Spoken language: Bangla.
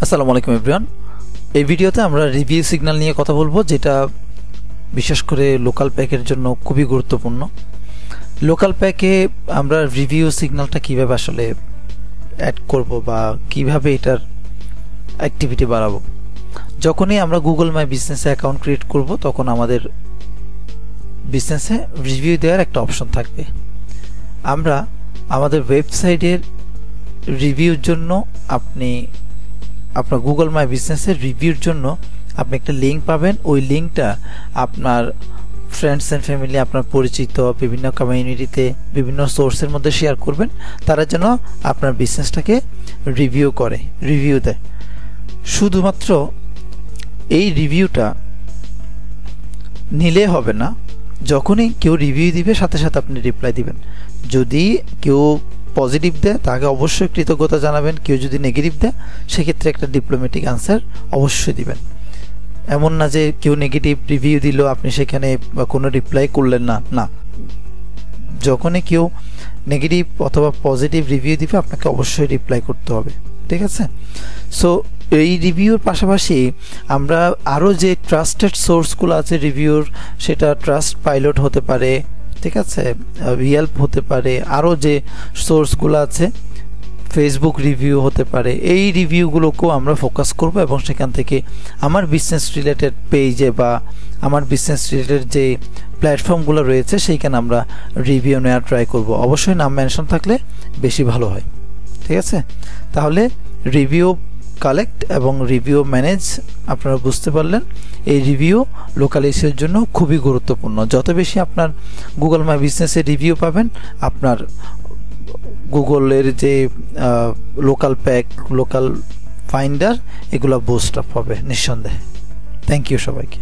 আসসালামু আলাইকুম এভরিওয়ান। এই ভিডিওতে আমরা রিভিউ সিগন্যাল নিয়ে কথা বলবো, যেটা বিশেষ করে লোকাল প্যাকের জন্য খুবই গুরুত্বপূর্ণ। লোকাল প্যাকে আমরা রিভিউ সিগন্যালটা কিভাবে আসলে অ্যাড করব বা কিভাবে এটার অ্যাক্টিভিটি বাড়াবো। যখনই আমরা গুগল মাই বিজনেসে অ্যাকাউন্ট ক্রিয়েট করব, তখন আমাদের বিজনেসে রিভিউ দেওয়ার একটা অপশন থাকবে। আমরা আমাদের ওয়েবসাইটের রিভিউর জন্য আপনার গুগল মাই বিজনেসের রিভিউর জন্য আপনি একটা লিঙ্ক পাবেন। ওই লিঙ্কটা আপনার ফ্রেন্ডস অ্যান্ড ফ্যামিলি, আপনার পরিচিত বিভিন্ন কমিউনিটিতে, বিভিন্ন সোর্সের মধ্যে শেয়ার করবেন, তারা যেন আপনার বিজনেসটাকে রিভিউ দেয়। শুধুমাত্র এই রিভিউটা নিলে হবে না, যখনই কেউ রিভিউ দিবে সাথে সাথে আপনি রিপ্লাই দিবেন। যদি কেউ পজিটিভ দেয় তাকে অবশ্যই কৃতজ্ঞতা জানাবেন, কেউ যদি নেগেটিভ দেয় সেক্ষেত্রে একটা ডিপ্লোম্যাটিক আনসার অবশ্যই দিবেন। এমন না যে কেউ নেগেটিভ রিভিউ দিল আপনি সেখানে কোনো রিপ্লাই করলেন না। যখনই কেউ নেগেটিভ অথবা পজিটিভ রিভিউ দিবে আপনাকে অবশ্যই রিপ্লাই করতে হবে, ঠিক আছে? সো এই রিভিউর পাশাপাশি আমরা আরও যে ট্রাস্টেড সোর্সগুলো আছে রিভিউর, সেটা ট্রাস্ট পাইলট হতে পারে, ঠিক আছে, ইয়েল্প হতে পারে, আরও যে সোর্সগুলো আছে ফেসবুক রিভিউ হতে পারে। এই রিভিউগুলোকেও আমরা ফোকাস করব এবং সেখান থেকে আমার বিজনেস রিলেটেড পেজে বা আমার বিজনেস রিলেটেড যে প্ল্যাটফর্মগুলো রয়েছে সেইখানে আমরা রিভিউ নেওয়ার ট্রাই করব। অবশ্যই নাম মেনশন থাকলে বেশি ভালো হয়, ঠিক আছে? তাহলে রিভিউ কালেক্ট এবং রিভিউ ম্যানেজ আপনারা বুঝতে পারলেন। এই রিভিউ লোকাল ইস্যুর জন্য খুবই গুরুত্বপূর্ণ। যত বেশি আপনার গুগল মাই বিজনেসের রিভিউ পাবেন, আপনার গুগলের যে লোকাল প্যাক, লোকাল ফাইন্ডার, এগুলো বুস্ট আপ হবে নিঃসন্দেহে। থ্যাংক ইউ সবাইকে।